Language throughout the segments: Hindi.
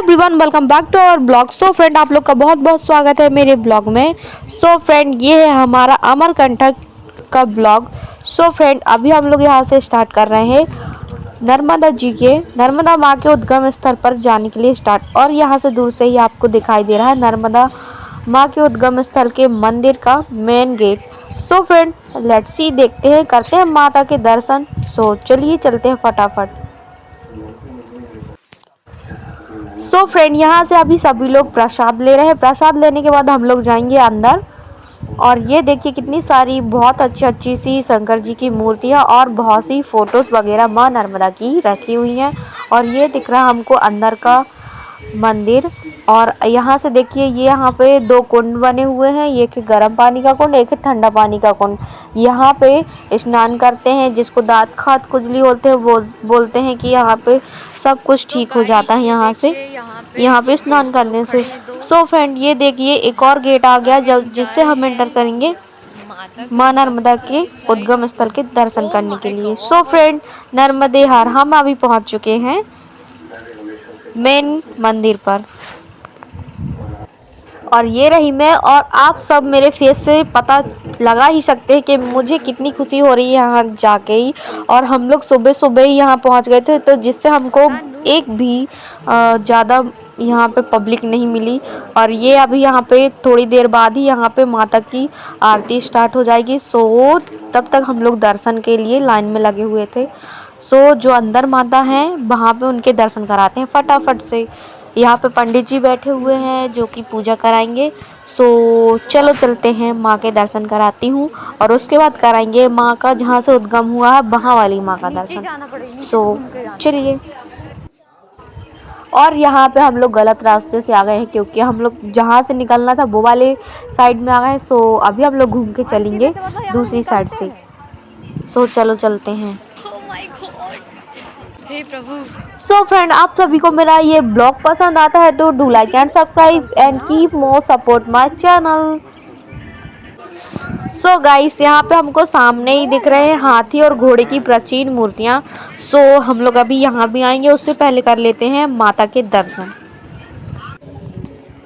Everyone, welcome back to our blog. So friend, आप लोग का बहुत बहुत स्वागत है मेरे ब्लॉग में। सो फ्रेंड, ये है हमारा अमरकंटक का ब्लॉग। सो फ्रेंड, अभी हम लोग यहाँ से स्टार्ट कर रहे हैं नर्मदा माँ के उद्गम स्थल पर जाने के लिए स्टार्ट। और यहाँ से दूर से ही आपको दिखाई दे रहा है नर्मदा माँ के उद्गम स्थल के मंदिर का main gate. So friend, let's see, देखते हैं, करते हैं माता के दर्शन। सो चलिए चलते हैं फटाफट। सो फ्रेंड, यहाँ से अभी सभी लोग प्रसाद ले रहे हैं। प्रसाद लेने के बाद हम लोग जाएंगे अंदर। और ये देखिए कितनी सारी बहुत अच्छी अच्छी सी शंकर जी की मूर्तियाँ और बहुत सी फोटोज़ वगैरह माँ नर्मदा की रखी हुई हैं। और ये दिख रहा है हमको अंदर का मंदिर। और यहाँ से देखिए, ये यहाँ पे दो कुंड बने हुए हैं, एक गर्म पानी का कुंड, एक ठंडा पानी का कुंड। यहाँ पे स्नान करते हैं, जिसको दांत खात खुजली होते हैं वो बोलते हैं कि यहाँ पे सब कुछ ठीक हो जाता है यहाँ पे स्नान करने से। सो फ्रेंड, ये देखिए एक और गेट आ गया जब जिससे हम एंटर करेंगे माँ नर्मदा के उद्गम स्थल के दर्शन करने के लिए। सो फ्रेंड, नर्मदे हर हम अभी पहुँच चुके हैं मेन मंदिर पर। और ये रही मैं, और आप सब मेरे फेस से पता लगा ही सकते हैं कि मुझे कितनी खुशी हो रही है यहाँ जाके ही। और हम लोग सुबह सुबह ही यहाँ पहुँच गए थे, तो जिससे हमको एक भी ज़्यादा यहाँ पे पब्लिक नहीं मिली। और ये अभी यहाँ पे थोड़ी देर बाद ही यहाँ पे माता की आरती स्टार्ट हो जाएगी। सो तब तक हम लोग दर्शन के लिए लाइन में लगे हुए थे। सो जो अंदर माता हैं वहाँ पे उनके दर्शन कराते हैं फटाफट से। यहाँ पे पंडित जी बैठे हुए हैं जो कि पूजा कराएंगे। सो चलो चलते हैं, माँ के दर्शन कराती हूँ और उसके बाद कराएंगे माँ का जहाँ से उद्गम हुआ है वहाँ वाली माँ का दर्शन। सो चलिए। और यहाँ पे हम लोग गलत रास्ते से आ गए हैं, क्योंकि हम लोग जहाँ से निकलना था वो वाले साइड में आ गए हैं। सो अभी हम लोग घूम के चलेंगे दूसरी साइड से। सो चलो चलते हैं। हे प्रभु। सो फ्रेंड, आप सभी को मेरा ये ब्लॉग पसंद आता है तो do like and subscribe and keep more support my channel. So guys, यहाँ पे हमको सामने ही दिख रहे हैं हाथी और घोड़े की प्राचीन मूर्तियाँ। सो हम लोग अभी यहाँ भी आएंगे, उससे पहले कर लेते हैं माता के दर्शन।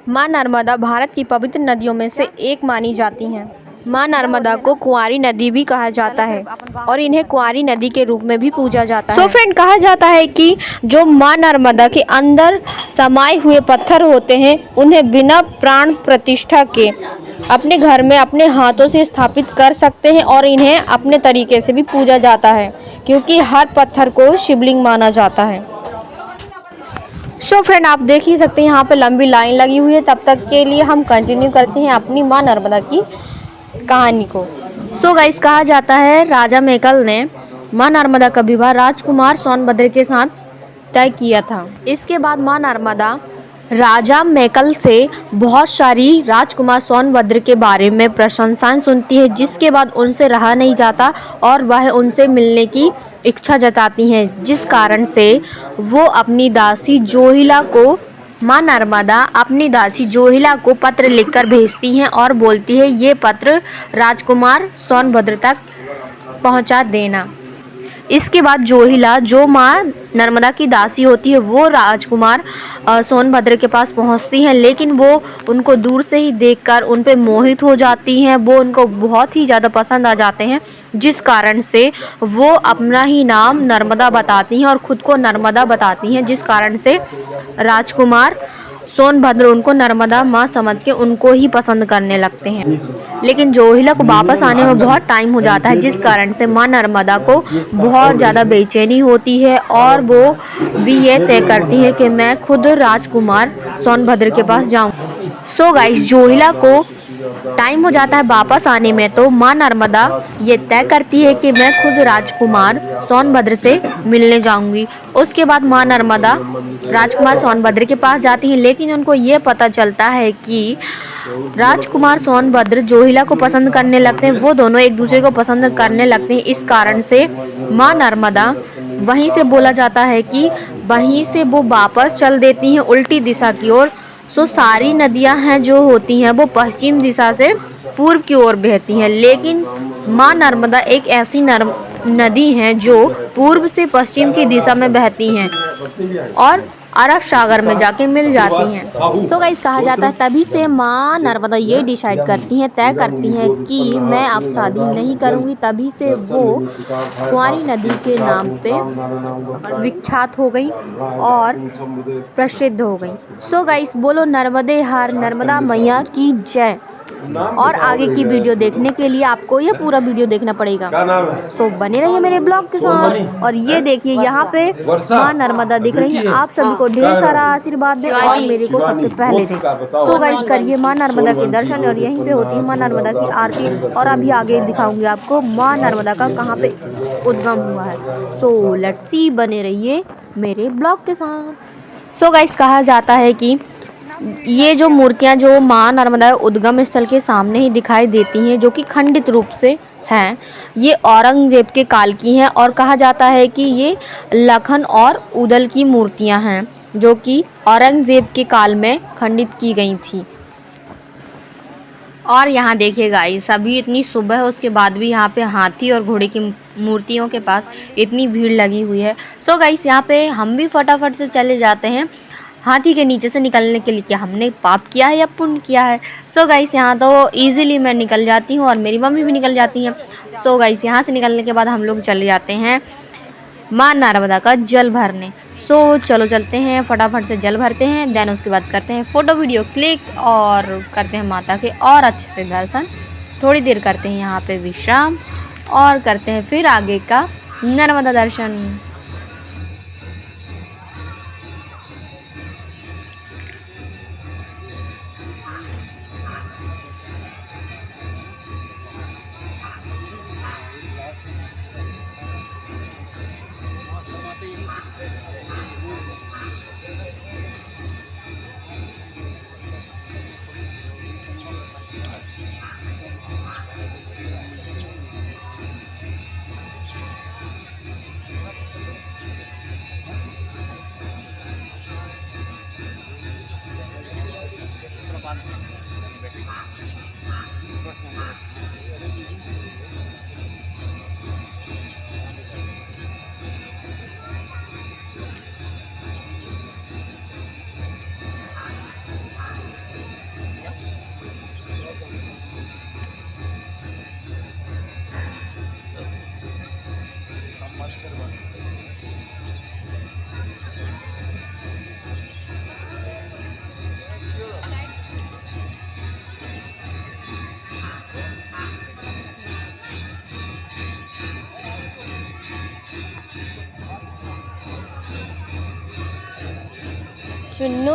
माँ नर्मदा भारत की पवित्र नदियों में से एक मानी जाती हैं। माँ नर्मदा को कुंवारी नदी भी कहा जाता है और इन्हें कुंवारी नदी के रूप में भी पूजा जाता है। सो फ्रेंड, कहा जाता है कि जो माँ नर्मदा के अंदर समाये हुए पत्थर होते हैं उन्हें बिना प्राण प्रतिष्ठा के अपने घर में अपने हाथों से स्थापित कर सकते हैं। और इन्हें अपने तरीके से भी पूजा जाता है, क्योंकि हर पत्थर को शिवलिंग माना जाता है। सो फ्रेंड, आप देख ही सकते हैं यहाँ पे लंबी लाइन लगी हुई है। तब तक के लिए हम कंटिन्यू करते हैं अपनी माँ नर्मदा की कहानी को। सो गाइस, कहा जाता है राजा मेकल ने माँ नर्मदा का विवाह राजकुमार सोनभद्र के साथ तय किया था। इसके बाद माँ नर्मदा राजा मेकल से बहुत सारी राजकुमार सोनभद्र के बारे में प्रशंसाएं सुनती है, जिसके बाद उनसे रहा नहीं जाता और वह उनसे मिलने की इच्छा जताती हैं, जिस कारण से वो अपनी दासी जोहिला को माँ नर्मदा अपनी दासी जोहिला को पत्र लिखकर भेजती हैं और बोलती है ये पत्र राजकुमार सोनभद्र तक पहुंचा देना। इसके बाद जोहिला, जो माँ नर्मदा की दासी होती है, वो राजकुमार सोनभद्र के पास पहुंचती हैं, लेकिन वो उनको दूर से ही देखकर उन पे मोहित हो जाती हैं। वो उनको बहुत ही ज़्यादा पसंद आ जाते हैं, जिस कारण से वो अपना ही नाम नर्मदा बताती हैं और ख़ुद को नर्मदा बताती हैं, जिस कारण से राजकुमार सोनभद्र उनको नर्मदा माँ समझ के उनको ही पसंद करने लगते हैं। लेकिन जोहिला को वापस आने में बहुत टाइम हो जाता है, जिस कारण से माँ नर्मदा को बहुत ज़्यादा बेचैनी होती है और वो भी ये तय करती है कि मैं खुद राजकुमार सोनभद्र के पास जाऊँ। सो गाइस, जोहिला को टाइम हो जाता है वापस आने में, तो माँ नर्मदा ये तय करती है कि मैं खुद राजकुमार सोनभद्र से मिलने जाऊंगी। उसके बाद माँ नर्मदा राजकुमार सोनभद्र के पास जाती हैं, लेकिन उनको ये पता चलता है कि राजकुमार सोनभद्र जोहिला को पसंद करने लगते हैं। वो दोनों एक दूसरे को पसंद करने लगते हैं। इस कारण से माँ नर्मदा वहीं से बोला जाता है कि वहीं से वो वापस चल देती हैं उल्टी दिशा की ओर। सो सारी नदियां हैं जो होती हैं वो पश्चिम दिशा से पूर्व की ओर बहती हैं, लेकिन माँ नर्मदा एक ऐसी नदी हैं जो पूर्व से पश्चिम की दिशा में बहती हैं। और अरब सागर में जाके मिल जाती हैं। सो गाइस कहा जाता है तभी से माँ नर्मदा ये डिसाइड करती हैं, तय करती हैं कि मैं अब शादी नहीं करूँगी। तभी से वो कुंवारी नदी के नाम पे विख्यात हो गई और प्रसिद्ध हो गई। सो गाइस बोलो नर्मदे हर, नर्मदा मैया की जय। और आगे की वीडियो देखने के लिए आपको ये पूरा वीडियो देखना पड़ेगा। सो बने रहिए मेरे ब्लॉग के साथ। और ये देखिए यहाँ पे माँ नर्मदा दिख रही है। आप सभी को ढेर सारा आशीर्वाद दे और मेरे को सबसे पहले दे। सो गाइस करिए माँ नर्मदा के दर्शन। और यहीं पे होती है माँ नर्मदा की आरती। और अभी आगे दिखाऊंगी आपको माँ नर्मदा का कहाँ पे उद्गम हुआ है। सो लेट्स सी, बने रहिए मेरे ब्लॉग के साथ। सो गाइस कहा जाता है कि ये जो मूर्तियाँ जो माँ नर्मदा उद्गम स्थल के सामने ही दिखाई देती हैं, जो कि खंडित रूप से हैं, ये औरंगजेब के काल की हैं। और कहा जाता है कि ये लखन और उदल की मूर्तियाँ हैं, जो कि औरंगजेब के काल में खंडित की गई थी। और यहाँ देखिए गाइस, अभी इतनी सुबह है, उसके बाद भी यहाँ पे हाथी और घोड़े की मूर्तियों के पास इतनी भीड़ लगी हुई है। सो गाइस यहाँ पे हम भी फटाफट से चले जाते हैं हाथी के नीचे से निकलने के लिए। क्या हमने पाप किया है या पुण्य किया है? सो गाइस यहाँ तो इजीली मैं निकल जाती हूँ और मेरी मम्मी भी निकल जाती हैं। सो गाइस यहाँ से निकलने के बाद हम लोग चले जाते हैं माँ नर्मदा का जल भरने। सो चलो चलते हैं, फटाफट से जल भरते हैं। देन उसके बाद करते हैं फ़ोटो वीडियो क्लिक और करते हैं माता के और अच्छे से दर्शन। थोड़ी देर करते हैं यहाँ पे विश्राम और करते हैं फिर आगे का नर्मदा दर्शन। सुन्नू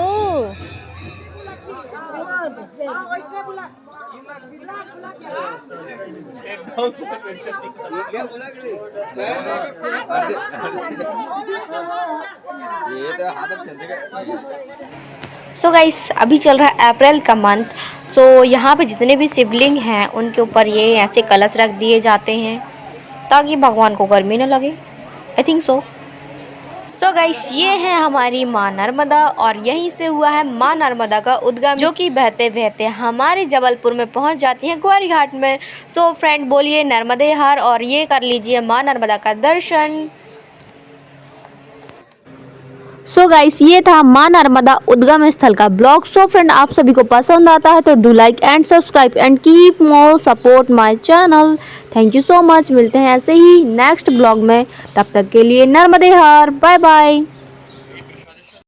सो गाइस अभी चल रहा है अप्रैल का मंथ। सो यहाँ पे जितने भी शिवलिंग हैं उनके ऊपर ये ऐसे कलश रख दिए जाते हैं ताकि भगवान को गर्मी न लगे। आई थिंक सो गाइस ये है हमारी माँ नर्मदा और यहीं से हुआ है माँ नर्मदा का उद्गम, जो कि बहते बहते हमारे जबलपुर में पहुंच जाती हैं कुंवारी घाट में। सो फ्रेंड बोलिए नर्मदे हर और ये कर लीजिए माँ नर्मदा का दर्शन। सो गाइस ये था माँ नर्मदा उद्गम स्थल का ब्लॉग। सो फ्रेंड आप सभी को पसंद आता है तो do like and subscribe and keep more support my channel. Thank you so much. मिलते हैं ऐसे ही नेक्स्ट ब्लॉग में, तब तक के लिए नर्मदे हर, बाय बाय।